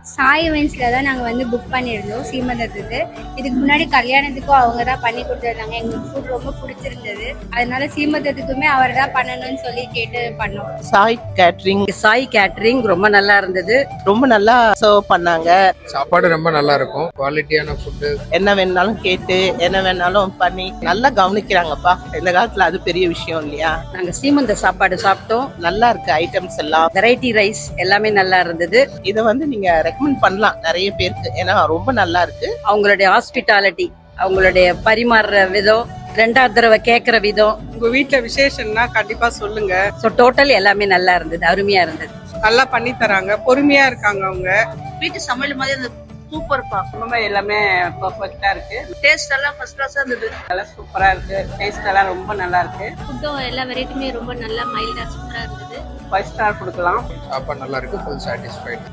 சாய் வென்ஸில் தான் நாங்கள் வந்து புக் பண்ணியிருந்தோம் சீமந்தத்துக்கு. இதுக்கு முன்னாடி கல்யாணத்துக்கும் அவங்க தான் பண்ணி கொடுத்துருந்தாங்க. எங்களுக்கு ஃபுட் ரொம்ப பிடிச்சிருந்தது. அதனால சீமந்தத்துக்குமே அவர் தான் பண்ணணும்னு சொல்லி கேட்டு பண்ணோம். சாய் கேட்டரிங் ரொம்ப நல்லா இருந்தது. ரொம்ப நல்லா சர்வ் பண்ணாங்க. சாப்பாடு ரொம்ப நல்லா இருக்கும். குவாலிட்டியான ஃபுட்டு. என்ன வேணாலும் கேட்டு என்ன வேணாலும் பண்ணி நல்லா கவனிக்கிறாங்கப்பா. இந்த காலத்துல அது பெரிய விஷயம் இல்லையா? நாங்க சீமந்த சாப்பாடு சாப்பிட்டோம். நல்லா இருக்கு ஐட்டம்ஸ் எல்லாம். வெரைட்டி ரைஸ் எல்லாமே நல்லா இருந்தது. இதை வந்து நீங்க ரெக்கமெண்ட் பண்ணலாம் நிறைய பேருக்கு. ஏன்னா ரொம்ப நல்லா இருக்கு. அவங்களுடைய ஹாஸ்பிட்டாலிட்டி, அவங்களுடைய பரிமாறுற விதம், ரெண்டாவது தடவை கேட்கற விதம். உங்க வீட்டுல விசேஷம்னா கண்டிப்பா சொல்லுங்க. ஸோ டோட்டல் எல்லாமே நல்லா இருந்தது, அருமையா இருந்தது. நல்லா பண்ணி தராங்க, பொறுமையா இருக்காங்க அவங்க. வீட்டு சமையல் மாதிரி அந்த சூப்பர்ப்பா. ரொம்ப எல்லாமே பர்ஃபெக்ட்டா இருக்கு. டேஸ்ட் எல்லாம் ஃபர்ஸ்ட் கிளாஸா இருந்தது. நல்லா சூப்பரா இருக்கு. டேஸ்ட் எல்லாம் ரொம்ப நல்லா இருக்கு. ஃபுட்டும் எல்லா வெரைட்டியுமே ரொம்ப நல்லா மைல்டாக சூப்பராக இருந்தது. 5 ஸ்டார் கொடுக்கலாம். சாப்பாடு நல்லா இருக்கு. Full satisfied.